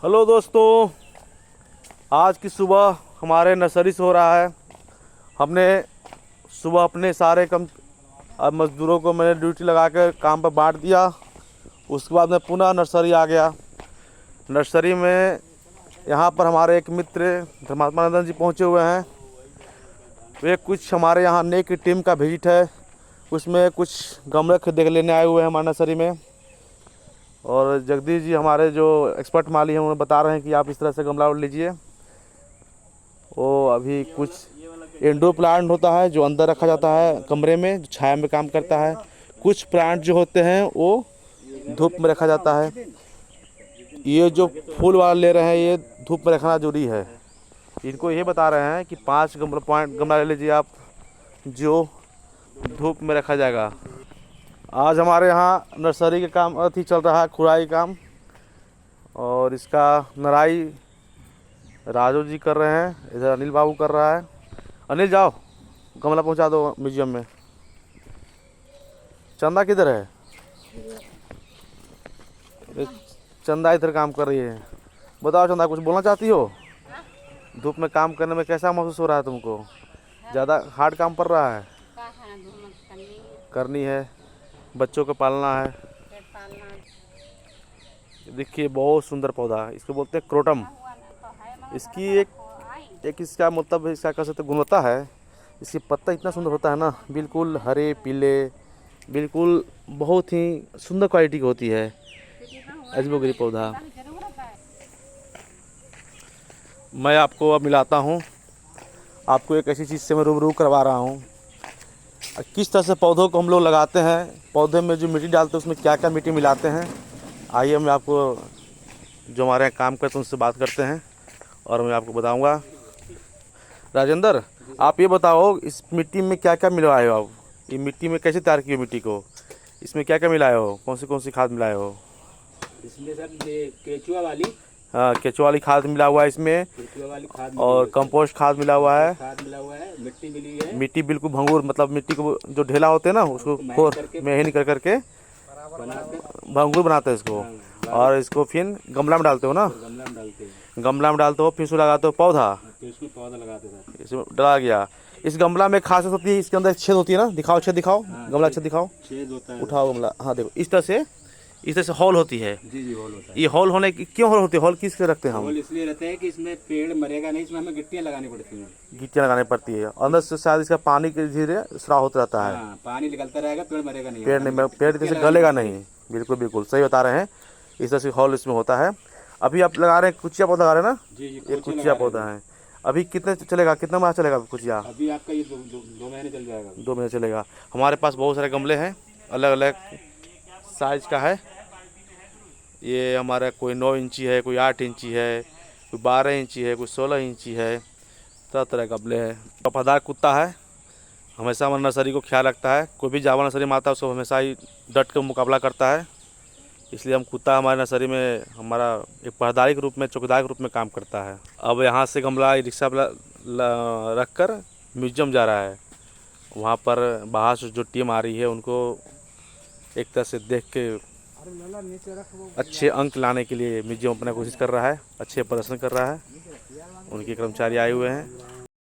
Hello दोस्तों, आज की सुबह हमारे नर्सरी से हो रहा है। हमने सुबह अपने सारे अब मज़दूरों को मैंने ड्यूटी लगा कर काम पर बांट दिया। उसके बाद मैं पुनः नर्सरी आ गया। नर्सरी में यहाँ पर हमारे एक मित्र धर्मात्मानंदन जी पहुँचे हुए हैं। वे कुछ हमारे यहाँ नई की टीम का विजिट है, उसमें कुछ गमले देख लेने आए हुए हैं हमारे नर्सरी में। और जगदीश जी हमारे जो एक्सपर्ट माली हैं उन्हें बता रहे हैं कि आप इस तरह से गमला लीजिए। वो अभी कुछ इंडोर प्लांट होता है जो अंदर रखा जाता है कमरे में, जो छाया में काम करता है। कुछ प्लांट जो होते हैं वो धूप में रखा जाता है। ये जो फूल वाला ले रहे हैं ये धूप में रखना जरूरी है। इनको ये बता रहे हैं कि 5 गमला ले लीजिए आप, जो धूप में रखा जाएगा। आज हमारे यहाँ नर्सरी के काम अथी चल रहा है, खुदाई काम, और इसका नराई राजू जी कर रहे हैं, इधर अनिल बाबू कर रहा है। अनिल जाओ गमला पहुंचा दो म्यूजियम में। चंदा किधर है? चंदा इधर काम कर रही है। बताओ चंदा, कुछ बोलना चाहती हो? धूप में काम करने में कैसा महसूस हो रहा है तुमको? ज़्यादा हार्ड काम पड़ रहा है? करनी है, बच्चों को पालना है। देखिए बहुत सुंदर पौधा है, इसको बोलते हैं क्रोटम। इसकी एक इसका मतलब इसका कह सकते गुणवत्ता है। इसकी पत्ता इतना सुंदर होता है ना, बिल्कुल हरे पीले, बिल्कुल बहुत ही सुंदर क्वालिटी की होती है अजमोगरी पौधा। मैं आपको अब मिलाता हूँ, आपको एक ऐसी चीज़ से मैं रूबरू करवा रहा हूँ किस तरह से पौधों को हम लोग लगाते हैं। पौधे में जो मिट्टी डालते हैं उसमें क्या क्या मिट्टी मिलाते हैं। आइए मैं आपको जो हमारे यहाँ काम करते हैं उनसे बात करते हैं और मैं आपको बताऊंगा। राजेंद्र, आप ये बताओ इस मिट्टी में क्या क्या मिलाए हो आप? ये मिट्टी में कैसे तैयार की हो मिट्टी को? इसमें क्या क्या मिलाए हो? कौन सी खाद मिलाए हो? इसमें सर ये केचुआ वाली, हाँ, केचुआ वाली खाद मिला हुआ है इसमें, केचुआ वाली खाद और कंपोस्ट खाद मिला हुआ है। खाद मिला हुआ है, मिट्टी मिली है। मिट्टी बिल्कुल भंगूर, मतलब मिट्टी को जो ढेला होते हैं ना उसको मेहनत कर करके भंगूर बनाते हैं इसको। और इसको फिर गमला में डालते हो ना? गमला में डालते हैं, गमला में डालते हो, फिर उसको लगाते हो पौधा। फिर उसमें पौधा लगाते हैं। इसमें डाला गया। इस गमला में खासियत होती है, इसके अंदर छेद होती है ना। दिखाओ छेद, दिखाओ गमला छेद दिखाओ। छेद होता है, उठाओ गमला। हाँ देखो, इस तरह से हॉल होती है। जी हॉल होता है। ये हॉल होने की क्यों हॉल होती है? हॉल किस लिए रखते हैं हम? हॉल इसलिए रहता है कि इसमें पेड़ मरेगा नहीं, इसमें हमें गिट्टियाँ लगानी पड़ती हैं। गिट्टियाँ लगानी पड़ती है अंदर से, शायद इसका पानी के धीरे स्राव होता रहता है। हाँ, पानी निकलता रहेगा, पेड़ मरेगा नहीं। पेड़ जैसे गलेगा नहीं। बिल्कुल बिल्कुल सही बता रहे हैं। इस तरह से हॉल इसमें होता है। अभी आप लगा रहे हैं कुचिया पौधा लगा रहे हैं ना? जी ये कुचिया पौधा है। अभी कितने चलेगा, कितना माह चलेगा कुचिया? अभी आपका ये 2 महीने चल जाएगा। 2 महीने चलेगा। हमारे पास बहुत सारे गमले हैं, अलग अलग साइज का है। ये हमारा कोई 9 इंची है, कोई 8 इंची है, कोई 12 इंची है, कोई 16 इंची है। तरह तरह के गमले हैं। वफादार कुत्ता है, हमेशा हमारे नर्सरी को ख्याल रखता है। कोई भी जावा नर्सरी में आता है उसको हमेशा ही डट कर मुकाबला करता है। इसलिए हम कुत्ता हमारे नर्सरी में हमारा एक पहरेदारी के रूप में, चौकीदार के रूप में काम करता है। अब यहाँ से गमला रिक्शा पर रख कर म्यूजियम जा रहा है। वहाँ पर बाहर से जो टीम आ रही है उनको एक तरह से देख के अच्छे अंक लाने के लिए म्यूजियम अपना कोशिश कर रहा है, अच्छे प्रदर्शन कर रहा है। उनके कर्मचारी आए हुए हैं।